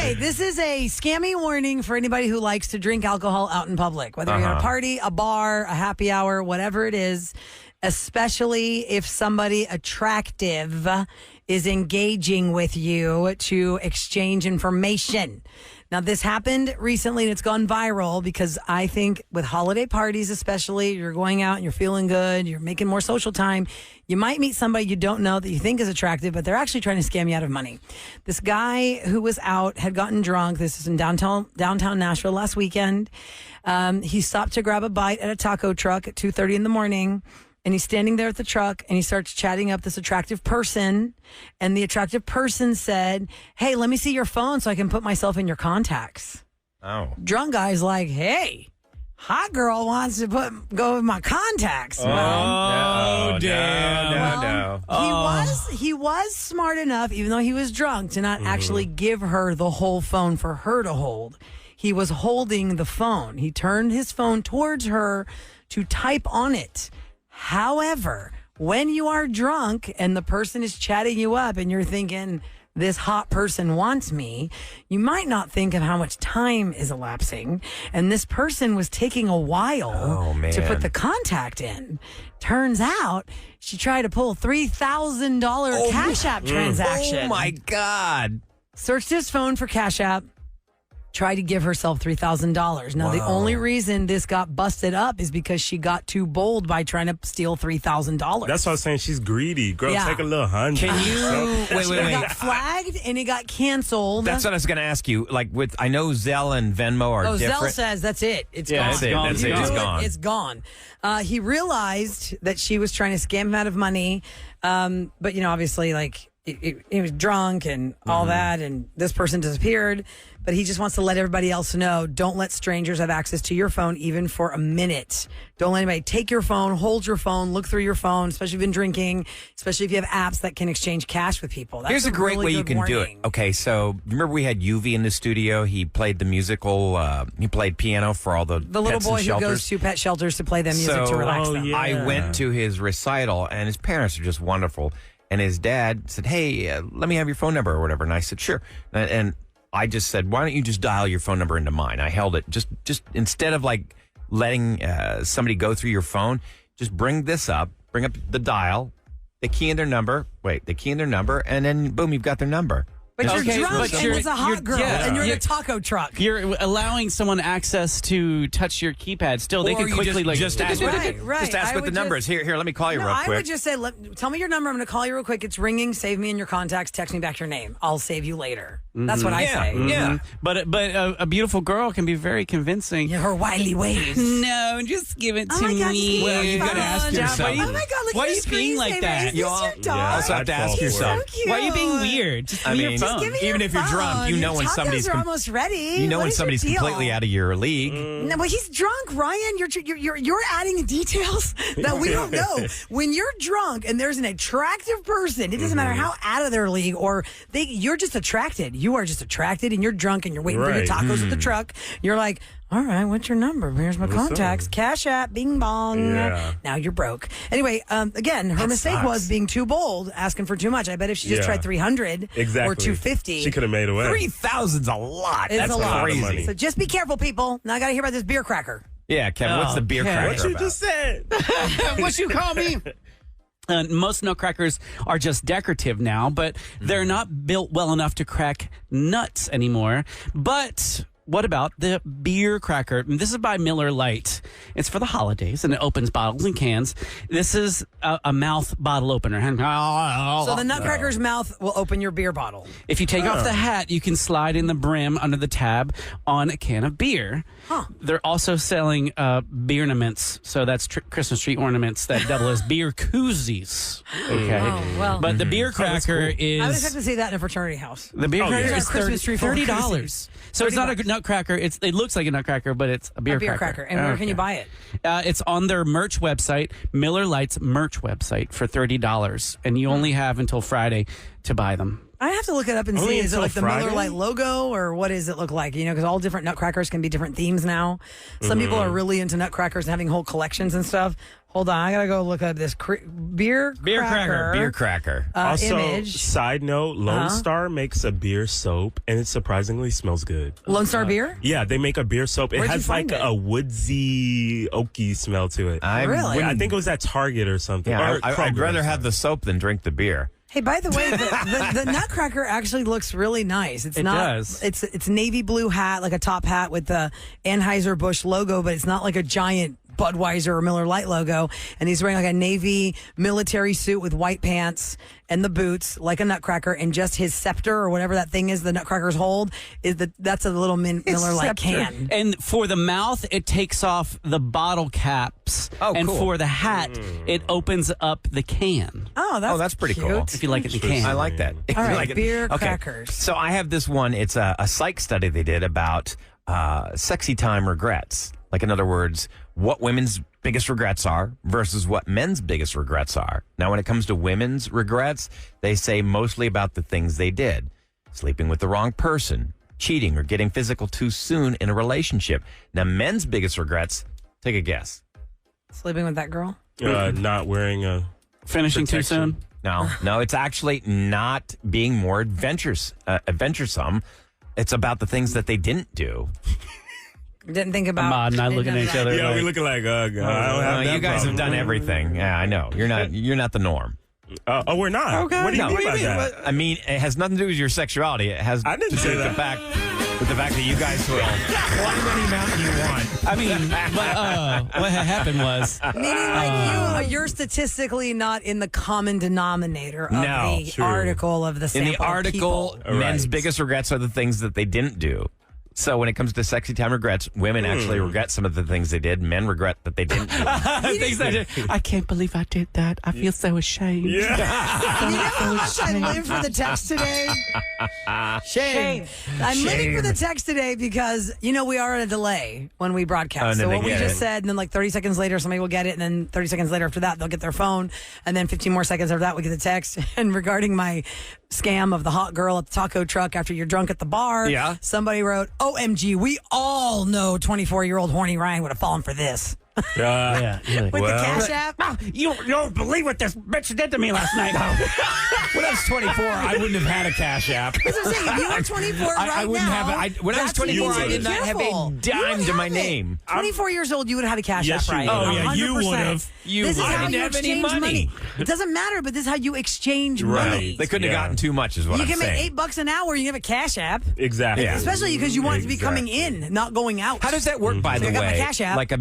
Okay, this is a scammy warning for anybody who likes to drink alcohol out in public, whether you're at a party, a bar, a happy hour, whatever it is, especially if somebody attractive is engaging with you to exchange information. Now, this happened recently and it's gone viral because I think with holiday parties, especially, you're going out and you're feeling good, you're making more social time. You might meet somebody you don't know that you think is attractive, but they're actually trying to scam you out of money. This guy who was out had gotten drunk. This is in downtown Nashville last weekend. He stopped to grab a bite at a taco truck at 2:30 in the morning. And he's standing there at the truck and he starts chatting up this attractive person. And the attractive person said, "Hey, let me see your phone so I can put myself in your contacts." Oh. Drunk guy's like, "Hey, hot girl wants to go with my contacts." No. He was smart enough, even though he was drunk, to not actually give her the whole phone for her to hold. He was holding the phone. He turned his phone towards her to type on it. However, when you are drunk and the person is chatting you up and you're thinking, this hot person wants me, you might not think of how much time is elapsing. And this person was taking a while to put the contact in. Turns out she tried to pull a $3,000 Cash App transaction. Oh, my God. Searched his phone for Cash App. Tried to give herself $3,000. Now, the only reason this got busted up is because she got too bold by trying to steal $3,000. That's what I'm saying. She's greedy. Girl, take a little $100. Can you... Wait. It got flagged and it got canceled. That's what I was going to ask you. Like, I know Zelle and Venmo are different. Zelle says that's it. It's gone. That's it. It's gone. It's gone. He realized that she was trying to scam him out of money. But, obviously, like... He was drunk and all that, and this person disappeared. But he just wants to let everybody else know, don't let strangers have access to your phone even for a minute. Don't let anybody take your phone, hold your phone, look through your phone, especially if you've been drinking, especially if you have apps that can exchange cash with people. That's Here's a great way you can do it. Okay, so remember we had UV in the studio? He played the musical, he played piano for all the little boy who goes to pet shelters to play them music to relax them. Yeah. I went to his recital, and his parents are just wonderful. And his dad said, "Hey, let me have your phone number or whatever." And I said, "Sure." And I just said, "Why don't you just dial your phone number into mine?" I held it just instead of like letting somebody go through your phone, just bring up the dial, the key in their number, and then boom, you've got their number. But you're drunk and it's a hot girl and you're in a taco truck. You're allowing someone access to touch your keypad. Still, they can quickly just ask what the number is. Here, let me call you real quick. I would just say, tell me your number. I'm going to call you real quick. It's ringing. Save me in your contacts. Text me back your name. I'll save you later. That's what I say. Yeah. But a beautiful girl can be very convincing. Her wily ways. No, just give it to me. Well, you got to ask yourself. Oh my God, look why at are your you being like that? You also have to ask yourself. So cute. Why are you being weird? Just give me your phone. Even if you're drunk, you know when somebody's almost ready. You know when somebody's completely out of your league. No, but he's drunk, Ryan. You're adding details that we don't know. When you're drunk and there's an attractive person, it doesn't matter how out of their league or you're just attracted. You are just attracted, and you're drunk and you're waiting for your tacos at the truck. You're like, all right, what's your number? Here's my contacts. Cash App, bing bong. Yeah. Now you're broke. Anyway, again, her mistake was being too bold, asking for too much. I bet if she just tried 300 or 250, she could have made away. 3,000's a lot. It's That's a lot. crazy. So just be careful, people. Now I got to hear about this Beercracker. Yeah, Kevin, what's the Beercracker What you about? just said. What you call me? Most nutcrackers are just decorative now, but they're not built well enough to crack nuts anymore. But what about the Beercracker? And this is by Miller Lite. It's for the holidays, and it opens bottles and cans. This is a mouth bottle opener. So the Nutcracker's mouth will open your beer bottle. If you take off the hat, you can slide in the brim under the tab on a can of beer. They're also selling beer ornaments, so that's Christmas tree ornaments that double as beer koozies. Okay, but the Beercracker is. I would expect to see that in a fraternity house. The Beercracker is Christmas tree full of $30. So it's not a nutcracker. It looks like a nutcracker, but it's a beer cracker. And where can you buy it? It's on their merch website, Miller Lite's merch website, for $30, and you only have until Friday to buy them. I have to look it up and Only see. Is it until like the Friday? Miller Lite logo, or what does it look like? Because all different nutcrackers can be different themes now. Some people are really into nutcrackers and having whole collections and stuff. Hold on, I gotta go look at this Beercracker. Beercracker. Also, image. side note, Lone Star makes a beer soap, and it surprisingly smells good. Lone Star beer. Yeah, they make a beer soap. It Where'd you has find like it? a woodsy, oaky smell to it. Really? I think it was at Target or something. Yeah, Or I'd Kroger rather or have the soap than drink the beer. Hey, by the way, the Nutcracker actually looks really nice. It does. It's navy blue hat, like a top hat with the Anheuser-Busch logo, but it's not like a giant Budweiser or Miller Lite logo. And he's wearing like a navy military suit with white pants and the boots, like a Nutcracker, and just his scepter or whatever that thing is the Nutcrackers hold that's a little Miller Lite can. And for the mouth, it takes off the bottle caps. Oh, and cool. for the hat, it opens up the can. Oh, that's pretty cute. cool. If you like it in the can. I like that. All right, Like it. beer Okay. crackers. So I have this one. It's a psych study they did about sexy time regrets. Like, in other words, what women's biggest regrets are versus what men's biggest regrets are. Now, when it comes to women's regrets, they say mostly about the things they did. Sleeping with the wrong person, cheating, or getting physical too soon in a relationship. Now, men's biggest regrets, take a guess. Sleeping with that girl? Not wearing a Finishing too protection. soon? No, it's actually not being more adventuresome. It's about the things that they didn't do. Didn't think about. Ahmad and I looking at each other. Yeah, like, we looking like, I don't have that You guys problem. have done everything. Yeah, I know. You're not the norm. We're not. Okay. What do you No. mean by that? I mean, it has nothing to do with your sexuality. It has I didn't to do say with that. the fact that you guys will climb any mountain you want. I mean, but, what had happened was Meaning, like you're statistically not in the common denominator of No, the true. article of the In sample. the article, people. men's Right. biggest regrets are the things that they didn't do. So when it comes to sexy time regrets, women actually regret some of the things they did. Men regret that they didn't do. things I did. I can't believe I did that. I feel so ashamed. You know how much I live for the text today? Shame. I'm living for the text today because, we are at a delay when we broadcast. And then So they what we get just it. said, and then like 30 seconds later, somebody will get it. And then 30 seconds later after that, they'll get their phone. And then 15 more seconds after that, we get the text. And regarding my scam of the hot girl at the taco truck after you're drunk at the bar, Yeah. somebody wrote, OMG, we all know 24-year-old horny Ryan would have fallen for this. Yeah. With the Cash App. You don't believe what this bitch did to me last night. When I was 24, I wouldn't have had a Cash App. That's what I'm saying. If you were 24 right I wouldn't now, have. When I was that's when you 24, I would did be not have careful. a You dime would to my have it. name. 24 years old, you would have had a Cash Yes, App, you right? would. Oh, yeah, you 100%. would've. This is I how didn't you have any exchange money. It doesn't matter, but this is how you exchange Right. money. They couldn't have Yeah. gotten too much, is what You I'm can make saying. $8 an hour. You can have a Cash App, Exactly. Yeah. especially because you want it to be coming Exactly. in, not going out. How does that work, by the I got my way? Cash App. Like,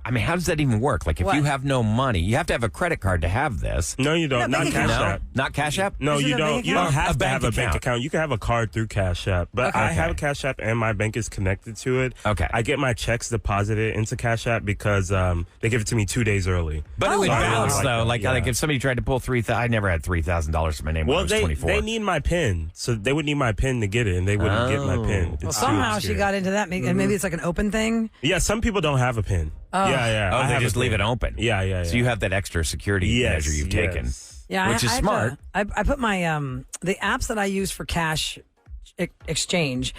I mean, how does that even work? Like, if What? you have no money, you have to have a credit card to have this. No, you don't. No, Not bank Cash account. No, App. not Cash App. No, Is it you a don't. bank You don't account? have A to bank have a bank account. account. You can have a card through Cash App. But Okay. I have a Cash App and my bank is connected to it. Okay. I get my checks deposited into Cash App because they give it to me 2 days early. But it would Oh, wow. balance Like though. that, Like, yeah. like if somebody tried to pull I never had $3,000 to my name when I Well, was they 24. need my PIN, so they would need my PIN to get it, and they wouldn't get my PIN. Well, Well, It's somehow too she obscure. got into that. And maybe it's like an open thing. Yeah, some people don't have a PIN. Yeah. Oh, I they have a just leave PIN. it open. Yeah. So you have that extra security yes, measure you've taken. Yeah, Which is I smart. I put my the apps that I use for cash exchange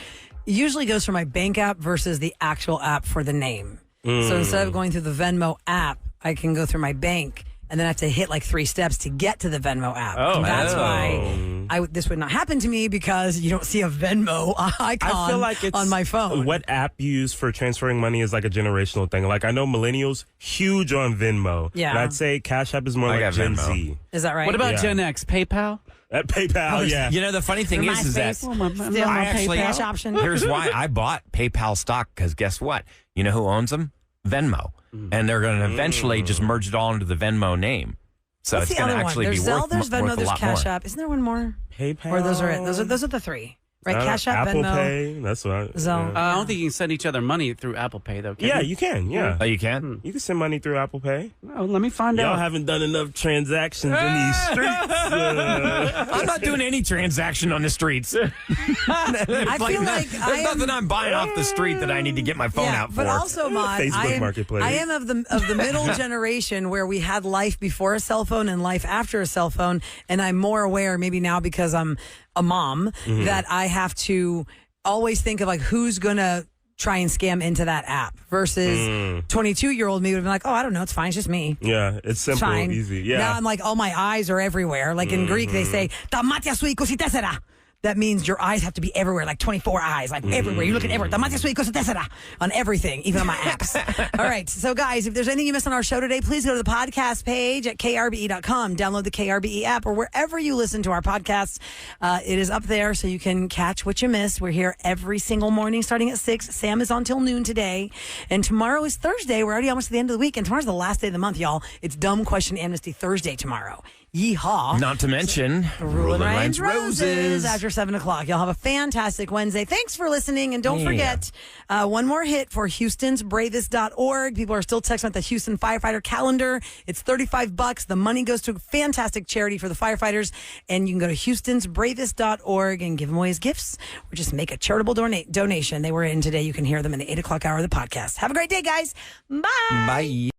usually goes for my bank app versus the actual app for the name. So instead of going through the Venmo app, I can go through my bank and then I have to hit like 3 steps to get to the Venmo app. Oh. And that's why this would not happen to me because you don't see a Venmo icon I feel like it's on my phone. What app you use for transferring money is like a generational thing. Like I know millennials huge on Venmo. Yeah. And I'd say Cash App is more I like got Gen Venmo. Z. Is that right? What about Yeah. Gen X? PayPal? At PayPal, yeah. You know, the funny thing is that Still my I actually cash option. Here's why I bought PayPal stock, because guess what? You know who owns them? Venmo, and they're going to eventually just merge it all into the Venmo name. So What's it's the going to other one? actually There's be Zelle, worth, there's Venmo, worth a there's lot Cash more. App. Isn't there one more? PayPal. Or those are it? Those are the 3. right? Cash App, Apple Venmo. Pay. That's what. Zelle. Yeah. I don't think you can send each other money through Apple Pay, though. Can Yeah, you can. Yeah, Oh, you can? you can send money through Apple Pay. Oh, let me find Y'all out. haven't done enough transactions in these streets. I'm not doing any transaction on the streets. I feel like there's nothing I'm buying off the street that I need to get my phone out for. But also, Maude, Facebook Marketplace. I am of the middle generation where we had life before a cell phone and life after a cell phone, and I'm more aware, maybe now because I'm a mom, that I have to always think of like who's gonna try and scam into that app versus 22-year-old me would be like, oh, I don't know, it's fine, it's just me. Yeah, it's simple, Fine. easy. Yeah. Now I'm like, oh, my eyes are everywhere. Like in Greek, they say, "Ta matia sui kositesera." That means your eyes have to be everywhere, like 24 eyes, like everywhere. You look at everywhere. "Ta matia sui kositesera" on everything, even on my apps. All right. So, guys, if there's anything you missed on our show today, please go to the podcast page at krbe.com. Download the KRBE app or wherever you listen to our podcasts. It is up there so you can catch what you missed. We're here every single morning starting at 6. Sam is on till noon today. And tomorrow is Thursday. We're already almost at the end of the week. And tomorrow's the last day of the month, y'all. It's Dumb Question Amnesty Thursday tomorrow. Yeehaw. Not to mention, Roula and Ryan's Roses. Roses after 7 o'clock. Y'all have a fantastic Wednesday. Thanks for listening. And don't forget, one more hit for Houston'sBravest.org. People are still texting about the Houston firefighter calendar. It's $35. The money goes to a fantastic charity for the firefighters. And you can go to Houston'sBravest.org and give them away as gifts or just make a charitable donation. They were in today. You can hear them in the 8 o'clock hour of the podcast. Have a great day, guys. Bye. Bye.